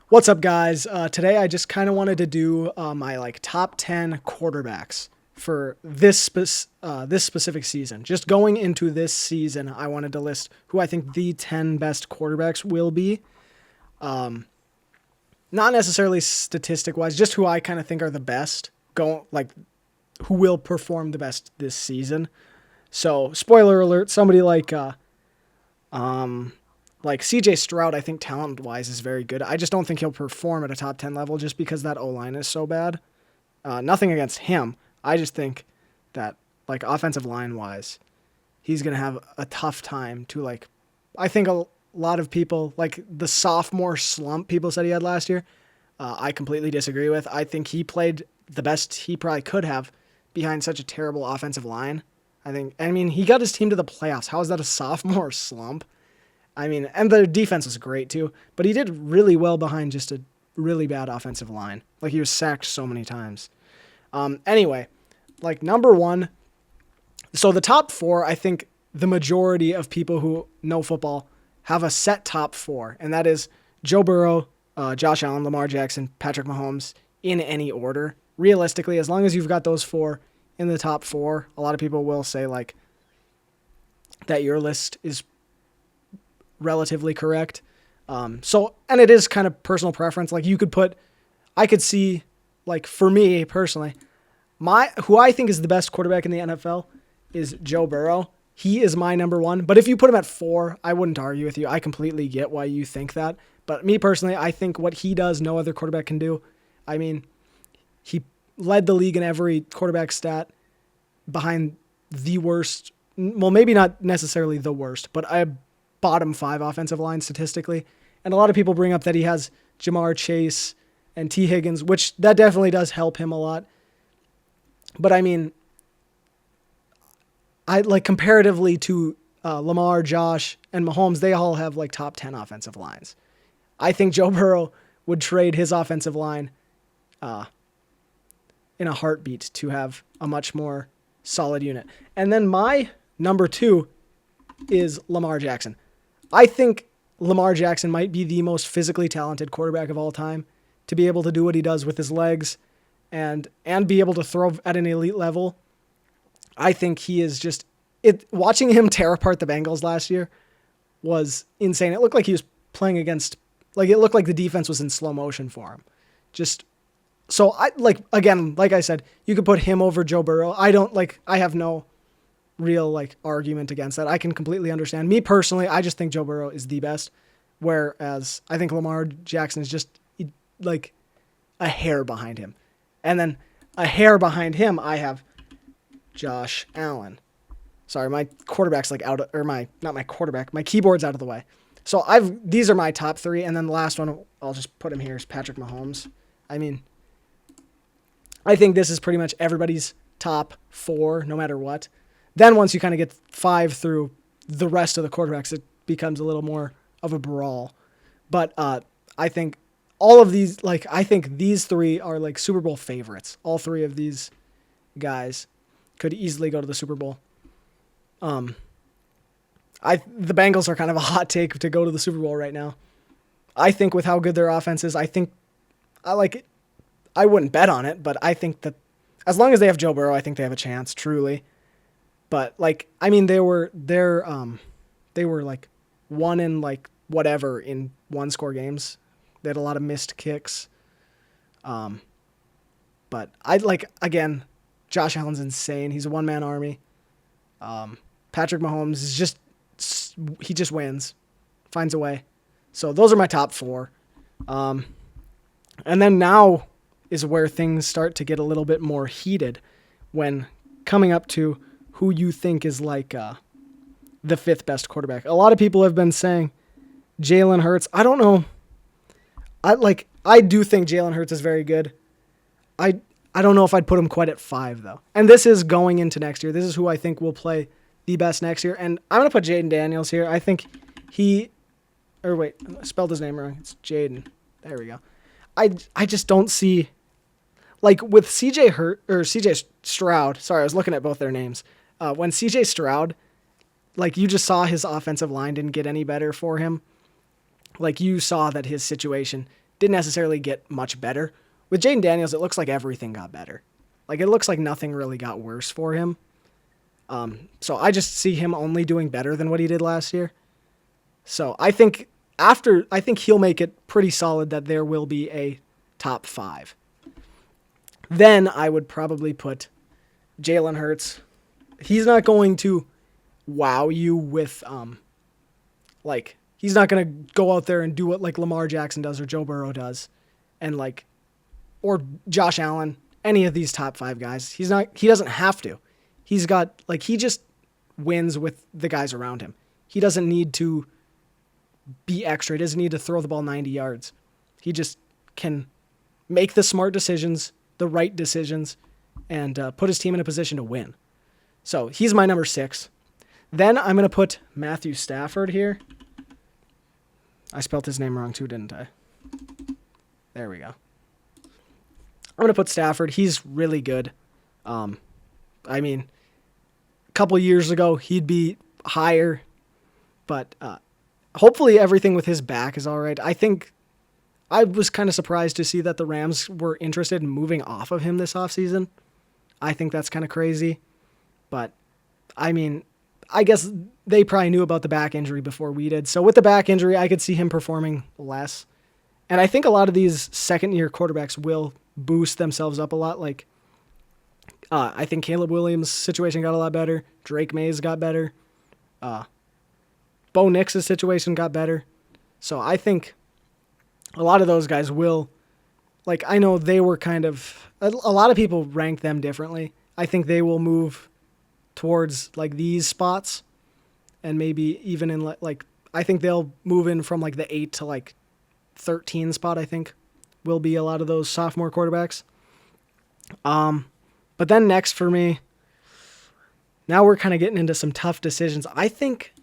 What's up, guys? Today I just kind of wanted to do my top 10 quarterbacks for this specific season. Just going into this season, I wanted to list who I think the 10 best quarterbacks will be. Not necessarily statistic wise, just who I kind of think are the best. Who will perform the best this season. So, spoiler alert: somebody like CJ Stroud, I think talent wise is very good. I just don't think he'll perform at a top 10 level just because that O line is so bad. Nothing against him. I just think that, offensive line wise, he's going to have a tough time to, I think a lot of people, like the sophomore slump people said he had last year, I completely disagree with. I think he played the best he probably could have behind such a terrible offensive line. He got his team to the playoffs. How is that a sophomore slump? And the defense was great too, but he did really well behind just a really bad offensive line. Like, he was sacked so many times. Anyway, number one, so the top four, I think the majority of people who know football have a set top four, and that is Joe Burrow, Josh Allen, Lamar Jackson, Patrick Mahomes, in any order. Realistically, as long as you've got those four in the top four, a lot of people will say that your list is relatively correct. And it is kind of personal preference. I could see, for me personally, who I think is the best quarterback in the NFL is Joe Burrow. He is my number one. But if you put him at four, I wouldn't argue with you. I completely get why you think that. But me personally, I think what he does, no other quarterback can do. He led the league in every quarterback stat behind the worst. Well, maybe not necessarily the worst, but a bottom five offensive line statistically. And a lot of people bring up that he has Jamar Chase and T. Higgins, which that definitely does help him a lot. But comparatively to Lamar, Josh, and Mahomes, they all have top 10 offensive lines. I think Joe Burrow would trade his offensive line in a heartbeat to have a much more solid unit. And then my number two is Lamar Jackson. I think Lamar Jackson might be the most physically talented quarterback of all time, to be able to do what he does with his legs and be able to throw at an elite level. I think he is just it. Watching him tear apart the Bengals last year was insane. It looked like he was playing against, it looked like the defense was in slow motion for him. Like I said, you could put him over Joe Burrow. I have no real argument against that. I can completely understand. Me personally, I just think Joe Burrow is the best, whereas I think Lamar Jackson is just a hair behind him. And then a hair behind him, I have Josh Allen. Sorry, my quarterback's my keyboard's out of the way. So these are my top three, and then the last one I'll just put him here is Patrick Mahomes. I think this is pretty much everybody's top four, no matter what. Then once you kind of get five through the rest of the quarterbacks, it becomes a little more of a brawl. But I think all of these, I think these three are Super Bowl favorites. All three of these guys could easily go to the Super Bowl. The Bengals are kind of a hot take to go to the Super Bowl right now. I think with how good their offense is, I wouldn't bet on it, but I think that as long as they have Joe Burrow, I think they have a chance, truly. But they were one in whatever in one score games. They had a lot of missed kicks. But again, Josh Allen's insane. He's a one-man army. Patrick Mahomes is he just wins, finds a way. So those are my top four. And then now is where things start to get a little bit more heated when coming up to who you think is the fifth best quarterback. A lot of people have been saying Jalen Hurts. I don't know. I do think Jalen Hurts is very good. I don't know if I'd put him quite at 5 though. And this is going into next year. This is who I think will play the best next year. And I'm going to put Jaden Daniels here. I think I spelled his name wrong. It's Jaden. There we go. I just don't see, with CJ Stroud. Sorry, I was looking at both their names. When CJ Stroud, you just saw his offensive line didn't get any better for him. You saw that his situation didn't necessarily get much better. With Jaden Daniels, it looks like everything got better. Like, it looks like nothing really got worse for him. So I just see him only doing better than what he did last year. So I think he'll make it pretty solid that there will be a top 5. Then I would probably put Jalen Hurts. He's not going to wow you with, he's not going to go out there and do what, like, Lamar Jackson does or Joe Burrow does. And, or Josh Allen, any of these top 5 guys. He doesn't have to. He just wins with the guys around him. He doesn't need to be extra. He doesn't need to throw the ball 90 yards. He just can make the smart decisions, the right decisions, and put his team in a position to win. So he's my number 6. Then I'm going to put Matthew Stafford here. I spelled his name wrong too, didn't I? There we go. I'm going to put Stafford. He's really good. I mean, a couple years ago, he'd be higher, but hopefully everything with his back is all right. I think I was kind of surprised to see that the Rams were interested in moving off of him this offseason. I think that's kind of crazy, but I mean, I guess they probably knew about the back injury before we did. So with the back injury, I could see him performing less. And I think a lot of these second-year quarterbacks will boost themselves up a lot. Like, I think Caleb Williams' situation got a lot better. Drake May's got better. Bo Nix's situation got better. So I think a lot of those guys will, I know they were a lot of people rank them differently. I think they will move towards, these spots. And maybe even in, I think they'll move in from, the 8 to, 13 spot, I think, will be a lot of those sophomore quarterbacks. But then next for me, now we're kind of getting into some tough decisions. I think,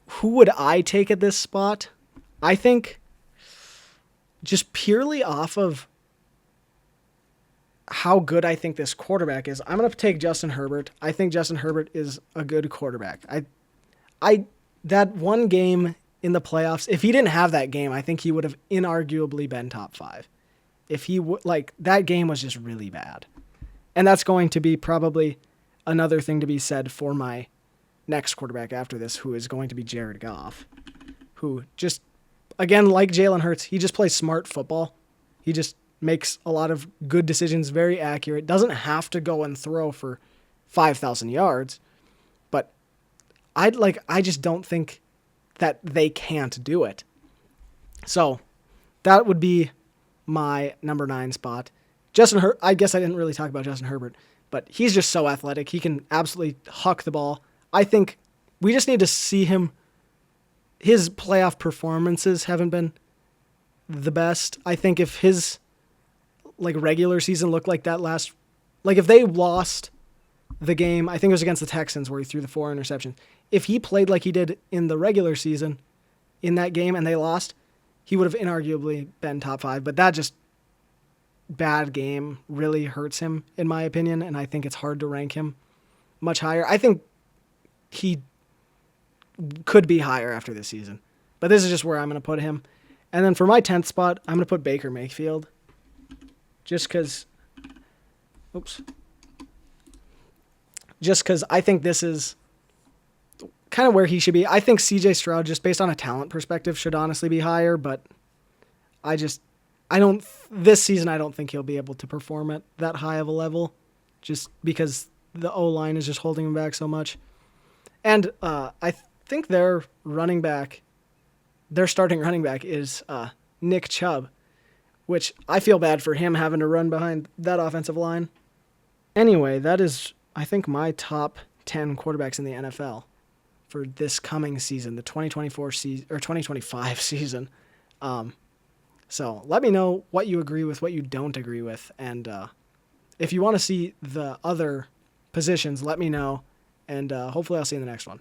who would I take at this spot? I think just purely off of how good I think this quarterback is, I'm going to take Justin Herbert. I think Justin Herbert is a good quarterback. That one game in the playoffs, if he didn't have that game, I think he would have inarguably been top 5. If he that game was just really bad. And that's going to be probably another thing to be said for my next quarterback after this, who is going to be Jared Goff, who just, again, like Jalen Hurts, he just plays smart football. He just makes a lot of good decisions, very accurate, doesn't have to go and throw for 5,000 yards, but I just don't think that they can't do it. So that would be my number 9 spot. I guess I didn't really talk about Justin Herbert, but he's just so athletic. He can absolutely huck the ball. I think we just need to see him. His playoff performances haven't been the best. I think if his regular season looked like that if they lost the game, I think it was against the Texans where he threw the 4 interceptions. If he played like he did in the regular season in that game and they lost, he would have inarguably been top 5. But that just bad game really hurts him, in my opinion, and I think it's hard to rank him much higher. I think he could be higher after this season, but this is just where I'm going to put him. And then for my 10th spot, I'm going to put Baker Mayfield, just because I think this is kind of where he should be. I think CJ Stroud, just based on a talent perspective, should honestly be higher, but this season, I don't think he'll be able to perform at that high of a level just because the O-line is just holding him back so much. And I think their starting running back is Nick Chubb, which I feel bad for him having to run behind that offensive line. Anyway, that is, I think, my top 10 quarterbacks in the NFL for this coming season, the 2024 season or 2025 season. So let me know what you agree with, what you don't agree with, and if you want to see the other positions, let me know, and hopefully I'll see you in the next one.